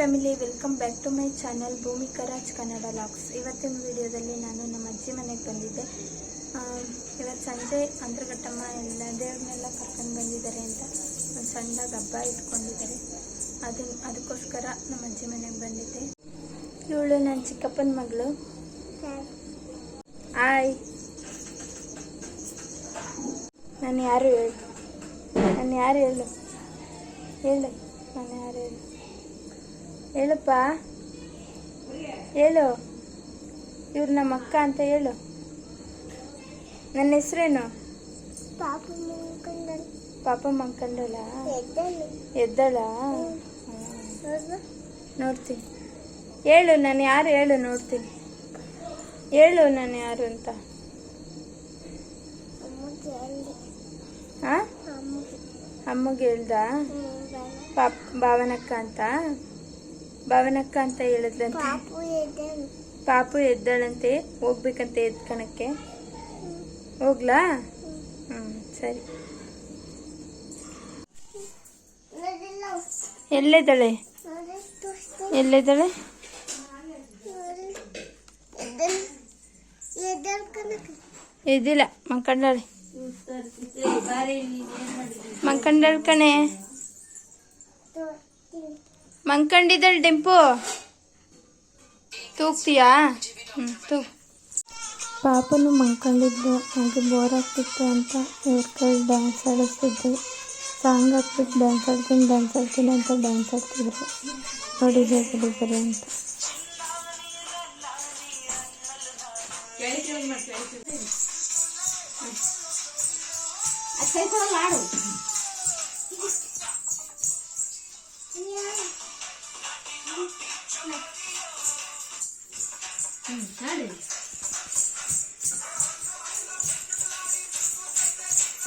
Family, welcome back to my channel Bhoomika Raj Kannada vlogs. ಇವತ್ತಿನ ವಿಡಿಯೋದಲ್ಲಿ ನಾನು ನಮ್ಮ ಅಜ್ಜಿ ಮನೆಗೆ ಬಂದಿದ್ದೆ. ಇವತ್ತು ಸಂಜೆ ಅಂತರ್ಘಟ್ಟಮ್ಮ ಎಲ್ಲ ದೇವ್ರನ್ನೆಲ್ಲ ಕರ್ಕೊಂಡು ಬಂದಿದ್ದಾರೆ ಅಂತ ಒಂದು ಸಣ್ಣದಾಗಿ ಹಬ್ಬ ಇಟ್ಕೊಂಡಿದ್ದಾರೆ. ಅದಕ್ಕೋಸ್ಕರ ನಮ್ಮ ಅಜ್ಜಿ ಮನೆಗೆ ಬಂದಿದ್ದೆ. ಇವಳು ನನ್ನ ಚಿಕ್ಕಪ್ಪನ ಮಗಳು. ಹಾಯ್. ನಾನು ಯಾರು ಹೇಳು ನಾನು ಯಾರು ಹೇಳು ಹೇಳಪ್ಪ, ಹೇಳು. ಇವ್ರು ನಮ್ಮ ಅಕ್ಕ ಅಂತ ಹೇಳು. ನನ್ನ ಹೆಸ್ರೇನು? ಪಾಪ ಮಂಕಂಡಳ. ಎದ್ದಳ? ನೋಡ್ತೀನಿ. ಹೇಳು ನಾನು ಯಾರು ಹೇಳು, ನೋಡ್ತೀನಿ. ಹೇಳು ನಾನು ಯಾರು ಅಂತ. ಹಾಂ, ಅಮ್ಮಗೆ ಹೇಳ್ದ? ಭಾವನಕ್ಕ ಅಂತ ಹೇಳಿದ್ಲಂತೆ. ಪಾಪು ಎದ್ದಳಂತೆ, ಹೋಗ್ಬೇಕಂತೆ ಎದ್ಕಣಕ್ಕೆ. ಹೋಗ್ಲಾ? ಸರಿ. ಎಲ್ಲಿದ್ದಾಳೆ? ಎದ್ದಿಲ್ಲ, ಮಂಕಂಡಾಳೆ. ಮಂಕಂಡಾಳ್ ಕಣೆ. ಮಂಕಂಡಿದ್ದಳು ಡಿಂಪು. ತೂಗ್ತೀಯಾ? ತೂಗ್. ಪಾಪನು ಮಂಕೊಂಡಿದ್ದು, ಹಾಗೆ ಬೋರ್ ಆಗ್ತಿತ್ತು ಅಂತ ಇವ್ರ ಕೈ ಡ್ಯಾನ್ಸ್ ಆಡಿಸ್ತಿದ್ರು. ಸಾಂಗ್ ಹಾಕ್ಬಿಟ್ಟು ಡ್ಯಾನ್ಸ್ ಆಡ್ತೀನಿ ಅಂತ ಡ್ಯಾನ್ಸ್ ಆಡ್ತಿದ್ರು. ನೋಡಿ ಹೇಗಿದ್ದಾರೆ ಅಂತ.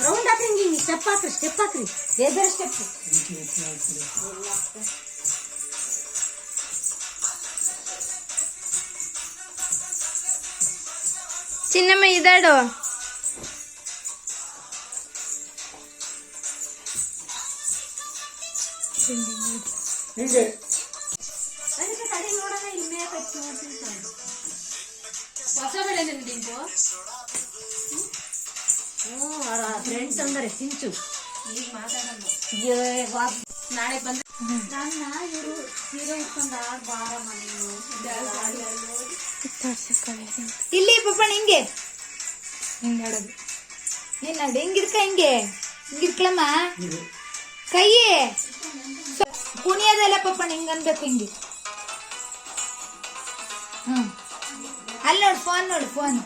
ರೌಂಡ್ ಹಾಕ್ರಿ, ಸ್ಟೆಪ್ ಹಾಕ್ರಿ. ಬೇರೆ ಸ್ಟೆಪ್. ಚಿನ್ನಮ್ಮ ಇದಾಡು. ಹೊಸ ಬೆಳೆ ನಿಂತು ಫ್ರೆಂಡ್ಸ್ ಅಂದರೆ ಸಿಂಚು. ಈಗ ಮಾತಾಡಲ್ಲ, ನಾಳೆ ಬಂದ ನನ್ನ ಇವರು ಸೀರೆ ಇಟ್ಕೊಂಡ ಬಾರ ಇಲ್ಲಿ ಪಪ್ಪಣ್ಣ ಹಿಂಗೆ ಹಿಂಗಾಡೋದು. ಏನಾಡು ಹಿಂಗಿಡ್ಕ, ಹಿಂಗಿಡ್ಕಳಮ್ಮ ಕೈ ಕುಣಿಯೋದಲ್ಲ ಪಪ್ಪಣ್ಣ, ಹಿಂಗನ್ಬೇಕು. ಹಿಂಗೆ ಅಲ್ಲಿ ನೋಡು, ಫೋನ್.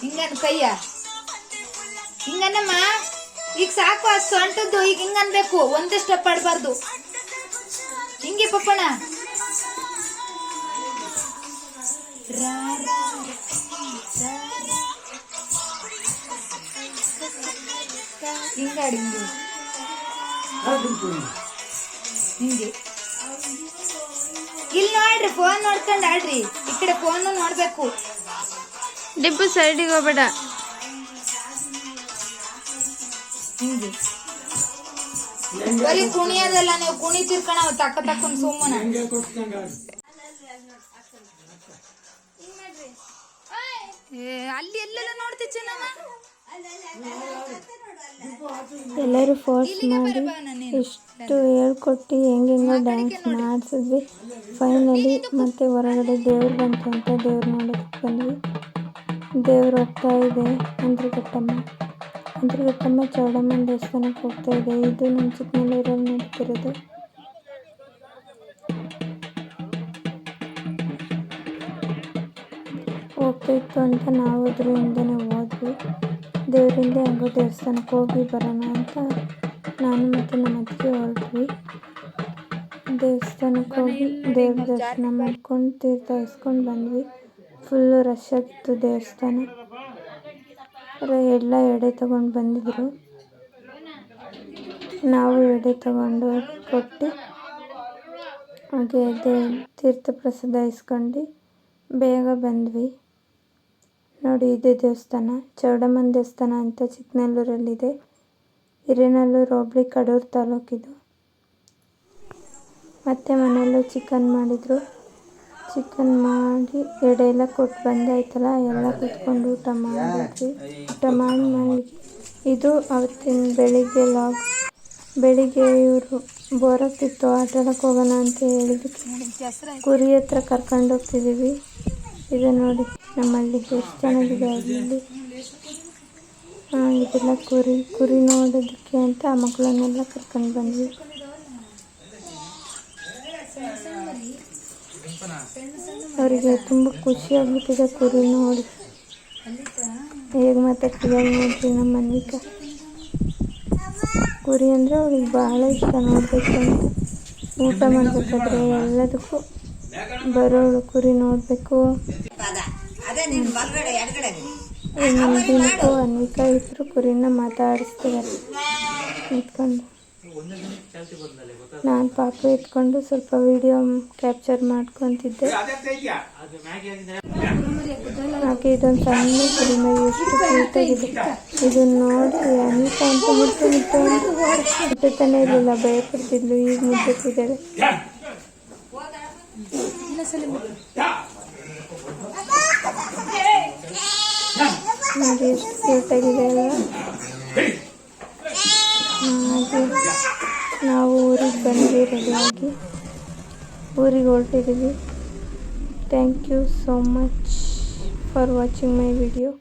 ಹಿಂಗನ್ ಕೈಯ ಹಿಂಗನ್ನಮ್ಮ. ಈಗ ಸಾಕು, ಅಷ್ಟು ಸೊಂಟದ್ದು. ಈಗ ಹಿಂಗನ್ಬೇಕು, ಒಂದೇ ಸ್ಟೆಪ್ ಆಡಬಾರ್ದು. ಹಿಂಗೆ ಪಪ್ಪಣ. ಹಿಂಗಾಡಿ ಹಿಂಗೆ. ಇಲ್ಲಿ ನೋಡ್ರಿ, ಫೋನ್ ನೋಡ್ಕೊಂಡು ಆಡ್ರಿ. ಈ ಕಡೆ ಫೋನ್ ನೋಡ್ಬೇಕು. ಡಿಬ್ಬು ಸೈಡಿಗೆ ಹೋಗ್ಬೇಡ. ಹಿಂಗೆ ಬರೀ ಕುಣಿಯೋದಲ್ಲ, ನೀವು ಕುಣಿತಿರ್ಕಣ ತಕ್ಕೊಂಡ್ ಸುಮ್ಮನ. ಅಲ್ಲಿ ಎಲ್ಲೆಲ್ಲ ನೋಡ್ತಿ ಚೆನ್ನಮ್ಮ. ಎಲ್ಲರೂ ಫೋರ್ಸ್ ಮಾಡಿ ಇಷ್ಟು ಹೇಳ್ಕೊಟ್ಟು ಹೆಂಗೆಂಗೋ ಡ್ಯಾನ್ಸ್ ಮಾಡಿಸಿದ್ವಿ. ಫೈನಲಿ ಮತ್ತೆ ಹೊರಗಡೆ ದೇವ್ರು ಬಂತು ಅಂತ ದೇವ್ರು ನೋಡೋದಕ್ಕೆ ಬಂದ್ವಿ. ದೇವ್ರು ಹೋಗ್ತಾ ಇದೆ ಅಂತರ್ಘಟ್ಟಮ್ಮ ಚೌಡಮ್ಮನ ದೇವಸ್ಥಾನಕ್ಕೆ ಹೋಗ್ತಾ ಇದೆ. ಇದು ನಮ್ಮ ಚಿಕ್ಕಮಗಳೂರಲ್ಲಿ ನೋಡ್ತಿರೋದು. ಹೋಗ್ತಾಯಿತ್ತು ಅಂತ ನಾವು ಅದ್ರ ಹಿಂದೆನೇ ಹೋದ್ವಿ. ದೇವರಿಂದ ಹೆಂಗೋ ದೇವಸ್ಥಾನಕ್ಕೆ ಹೋಗಿ ಬರೋಣ ಅಂತ ನಾನು ಮತ್ತು ನಮ್ಮ ಅತ್ತಿಗೆ ಹೊರಟ್ವಿ. ದೇವಸ್ಥಾನಕ್ಕೆ ಹೋಗಿ ದೇವ್ರ ದರ್ಶನ ಮಾಡ್ಕೊಂಡು ತೀರ್ಥ ಇಸ್ಕೊಂಡು ಬಂದ್ವಿ. ಫುಲ್ಲು ರಶ್ ಆಗಿತ್ತು ದೇವಸ್ಥಾನ. ಎಲ್ಲ ಎಡೆ ತಗೊಂಡು ಬಂದಿದ್ರು. ನಾವು ಎಡೆ ತಗೊಂಡು ಕೊಟ್ಟು ಹಾಗೆ ತೀರ್ಥ ಪ್ರಸಾದ ಇಸ್ಕೊಂಡು ಬೇಗ ಬಂದ್ವಿ. ನೋಡಿ ಇದೇ ದೇವಸ್ಥಾನ, ಚೌಡಮ್ಮನ ದೇವಸ್ಥಾನ ಅಂತ ಚಿಕ್ಕನಲ್ಲೂರಲ್ಲಿದೆ. ಹಿರೇನಲ್ಲೂರು ಹೋಬಳಿ ಕಡೂರು ತಾಲೂಕಿದು. ಮತ್ತು ಮನೆಯಲ್ಲೂ ಚಿಕನ್ ಮಾಡಿದರು. ಚಿಕನ್ ಮಾಡಿ ಎಡೆ ಎಲ್ಲ ಕೊಟ್ಟು ಬಂದಾಯ್ತಲ್ಲ, ಎಲ್ಲ ಕೂತ್ಕೊಂಡು ಊಟ ಮಾಡಿದ್ವಿ. ಊಟ ಮಾಡಿ ಮನೆಗೆ ಇದು ಅವತ್ತಿನ ಬೆಳಿಗ್ಗೆ ಲಾಗ್. ಬೆಳಿಗ್ಗೆ ಇವರು ಬೋರ್ ಆಗ್ತಿತ್ತು, ಆಟ ಆಡೋಕ್ಕೆ ಹೋಗೋಣ ಅಂತ ಹೇಳಿದ್ದಕ್ಕೆ ಕುರಿ ಹತ್ರ ಕರ್ಕೊಂಡು ಹೋಗ್ತಿದ್ದೀವಿ. ಇದು ನೋಡಿ ನಮ್ಮಲ್ಲಿ ಎಷ್ಟು ಚೆನ್ನಾಗಿದೆ ಅಲ್ಲಿ. ಇದೆಲ್ಲ ಕುರಿ ನೋಡೋದಕ್ಕೆ ಅಂತ ಆ ಮಕ್ಕಳನ್ನೆಲ್ಲ ಕರ್ಕೊಂಡು ಬಂದ್ವಿ. ಅವರಿಗೆ ತುಂಬ ಖುಷಿ ಆಗ್ಬಿಟ್ಟಿದೆ ಕುರಿ ನೋಡಿ. ಹೇಗೆ ಮಾತಾಡ್ತಿದ್ದಾರೆ ನೋಡ್ರಿ ನಮ್ಮ ಮನಿಕ. ಕುರಿ ಅಂದರೆ ಅವ್ರಿಗೆ ಭಾಳ ಇಷ್ಟ ನೋಡಬೇಕು ಅಂತ. ಊಟ ಮಾಡಬೇಕಾದ್ರೆ ಎಲ್ಲದಕ್ಕೂ ಬರೋಳು ಕುರಿ ನೋಡಬೇಕು. ದಿನಕ್ಕೂ ಅನ್ವಿಕಾ ಇಬ್ಬರು ಕುರಿನ ಮಾತಾಡಿಸ್ತಿದ್ದಾರೆ ನಿಂತ್ಕೊಂಡು. ನಾನು ಪಾಪು ಎತ್ಕೊಂಡು ಸ್ವಲ್ಪ ವಿಡಿಯೋ ಕ್ಯಾಪ್ಚರ್ ಮಾಡ್ಕೊತಿದ್ದೆ. ಹಾಗೆ ಇದೊಂದು ಸಣ್ಣ ಕುರಿಮರಿ ಎಷ್ಟು ಕ್ಯೂಟಾಗಿದೆ. ಇದನ್ನು ನೋಡಿ ಅನ್ವಿಕಾ ಅಂತ ಮುಟ್ಟತಾನೆ ಇರಲಿಲ್ಲ, ಭಯಪಡ್ತಿದ್ಲು. ಈಗ ಮುಟ್ಟುತ್ತಿದ್ದಾಳೆ. ನೋಡಿ ಎಷ್ಟು ಕ್ಯೂಟಾಗಿದೆ ಅಲ್ಲ. ಹಾಗೆ ನಾವು ಊರಿಗೆ ಬಂದ್ವಿ, ರೆಡಿಯಾಗಿ ಊರಿಗೆ ಹೊರಟಿದ್ದೀವಿ. Thank you so much for watching my video.